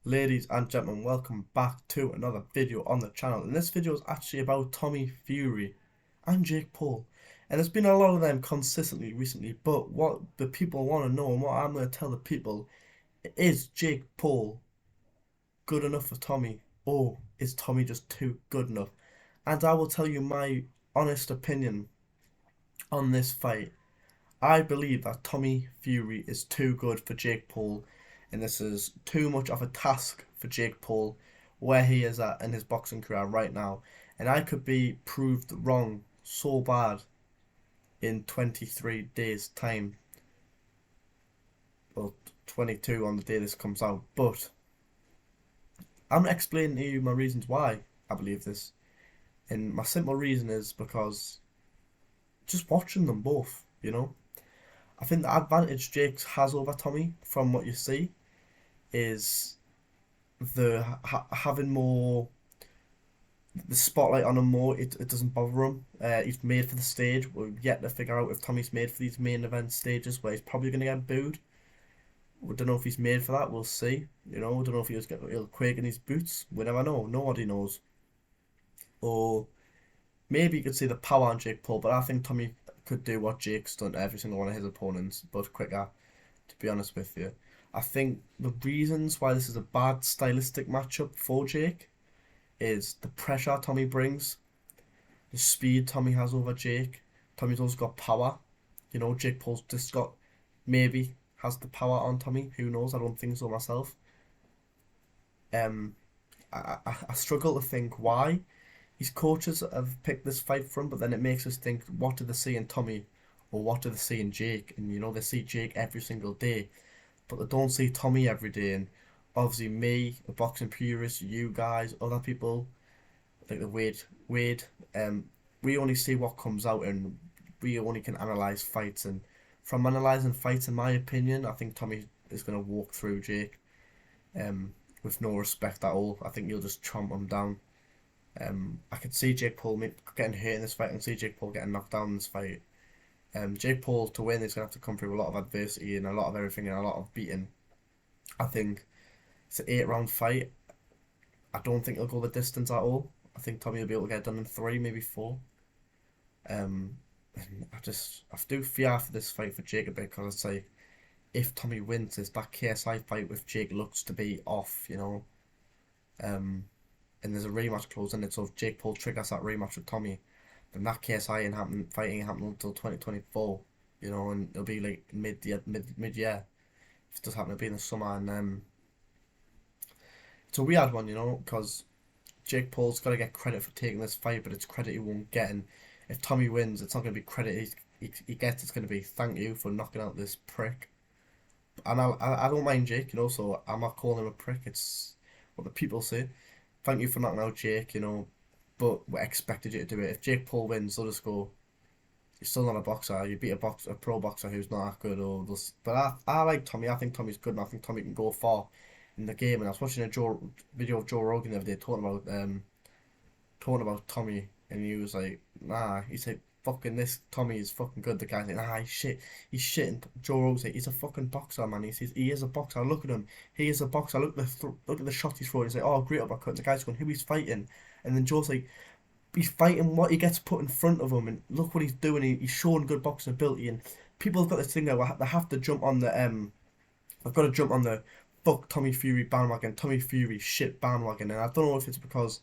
Ladies and gentlemen, welcome back to another video on the channel. And this video is actually about Tommy Fury and Jake Paul. And there's been a lot of them consistently recently, but what the people want to know and what I'm going to tell the people is Jake Paul good enough for Tommy? Or is Tommy just too good enough? And I will tell you my honest opinion on this fight. I believe that Tommy Fury is too good for Jake Paul, and this is too much of a task for Jake Paul where he is at in his boxing career right now. And I could be proved wrong so bad in 23 days' time. Well, 22 on the day this comes out. But I'm explaining to you my reasons why I believe this. And my simple reason is because just watching them both, I think the advantage Jake has over Tommy, from what you see, is having more the spotlight on him more. It doesn't bother him. He's made for the stage. We're yet to figure out if Tommy's made for these main event stages where he's probably going to get booed. We don't know if he's made for that. We'll see. We don't know if he'll quake in his boots. We never know. Nobody knows. Or maybe you could see the power on Jake Paul, but I think Tommy could do what Jake's done to every single one of his opponents, but quicker, to be honest with you. I think the reasons why this is a bad stylistic matchup for Jake is the pressure Tommy brings, the speed Tommy has over Jake. Tommy's also got power. Jake Paul's just got, maybe has the power on Tommy. Who knows? I don't think so myself. Um, I struggle to think why his coaches have picked this fight for him, but then it makes us think, what do they see in Tommy, or what do they see in Jake? And they see Jake every single day, but they don't see Tommy every day. And obviously, me, a boxing purist, you guys, other people like the Wade, we only see what comes out, and we only can analyze fights. And from analyzing fights, in my opinion, I think Tommy is going to walk through Jake, with no respect at all. I think he'll just chomp him down. I could see Jake Paul getting hurt in this fight and see Jake Paul getting knocked down in this fight. Jake Paul, to win, is going to have to come through a lot of adversity and a lot of everything and a lot of beating. I think it's an 8 round fight. I don't think he'll go the distance at all. I think Tommy will be able to get it done in 3, maybe 4. And I do fear for this fight for Jake a bit, because I'd say if Tommy wins, is that KSI fight with Jake looks to be off, and there's a rematch clause in it. So if Jake Paul triggers that rematch with Tommy, then that KSI fighting ain't happening until 2024, and it'll be like mid year. If it does happen to be in the summer, and it's a weird one, because Jake Paul's got to get credit for taking this fight, but it's credit he won't get. And if Tommy wins, it's not going to be credit he gets. It's going to be thank you for knocking out this prick. And I don't mind Jake, so I'm not calling him a prick. It's what the people say. Thank you for knocking out Jake, but we expected you to do it. If Jake Paul wins, they'll just go, you're still not a boxer. You beat a pro boxer who's not that good. But I like Tommy. I think Tommy's good, and I think Tommy can go far in the game. And I was watching a video of Joe Rogan the other day talking about Tommy, and he was like, nah, he said, fucking this Tommy is fucking good. The guy's like, nah, he's shit. And Joe Rogan said, he's a fucking boxer, man. He says, he is a boxer. Look at him. He is a boxer. Look at the shot he's throwing. He's like, oh, great uppercut. And the guy's going, who he's fighting? And then Joe's like, he's fighting what he gets put in front of him, and look what he's doing. He's showing good boxing ability, and people have got this thing now where they have to jump on the I've got to jump on the fuck Tommy Fury bandwagon, Tommy Fury shit bandwagon. And I don't know if it's because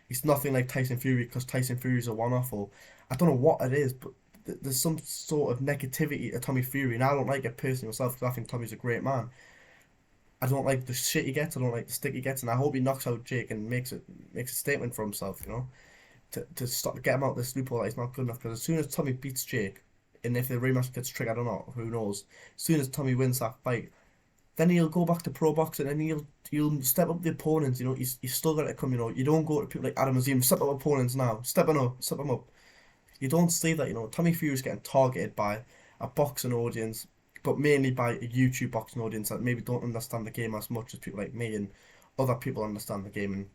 he's nothing like Tyson Fury, because Tyson Fury's a one-off, or I don't know what it is, but there's some sort of negativity to Tommy Fury, and I don't like it personally myself, because I think Tommy's a great man. I don't like the shit he gets. I don't like the stick he gets, and I hope he knocks out Jake and makes a statement for himself. To stop get him out this loophole that he's not good enough. Because as soon as Tommy beats Jake, and if the rematch gets triggered or not, who knows? As soon as Tommy wins that fight, then he'll go back to pro boxing, and he'll step up the opponents. He's still got to come. You don't go to people like Adam Azim, step up opponents now, step them up. You don't see that. Tommy Fury's getting targeted by a boxing audience, but mainly by a YouTube boxing audience that maybe don't understand the game as much as people like me and other people understand the game. And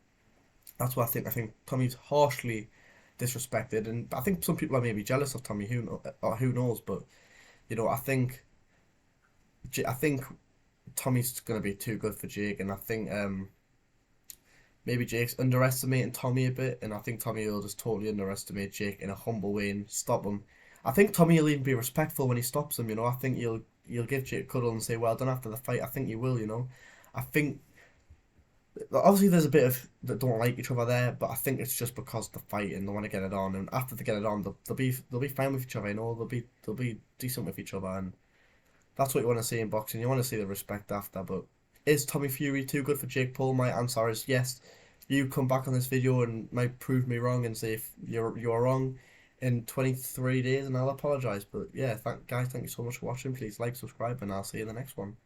that's what I think. I think Tommy's harshly disrespected, and I think some people are maybe jealous of Tommy. Who knows? But I think Tommy's gonna be too good for Jake, and I think maybe Jake's underestimating Tommy a bit, and I think Tommy will just totally underestimate Jake in a humble way and stop him. I think Tommy will even be respectful when he stops him. I think you'll give Jake a cuddle and say, "Well done" after the fight. I think you will. I think obviously there's a bit of that don't like each other there, but I think it's just because they're fighting, they want to get it on, and after they get it on, they'll be fine with each other. They'll be decent with each other, and that's what you want to see in boxing. You want to see the respect after. But is Tommy Fury too good for Jake Paul? My answer is yes. You come back on this video and might prove me wrong and say if you're wrong in 23 days, and I'll apologize. But yeah, guys, thank you so much for watching. Please like, subscribe, and I'll see you in the next one.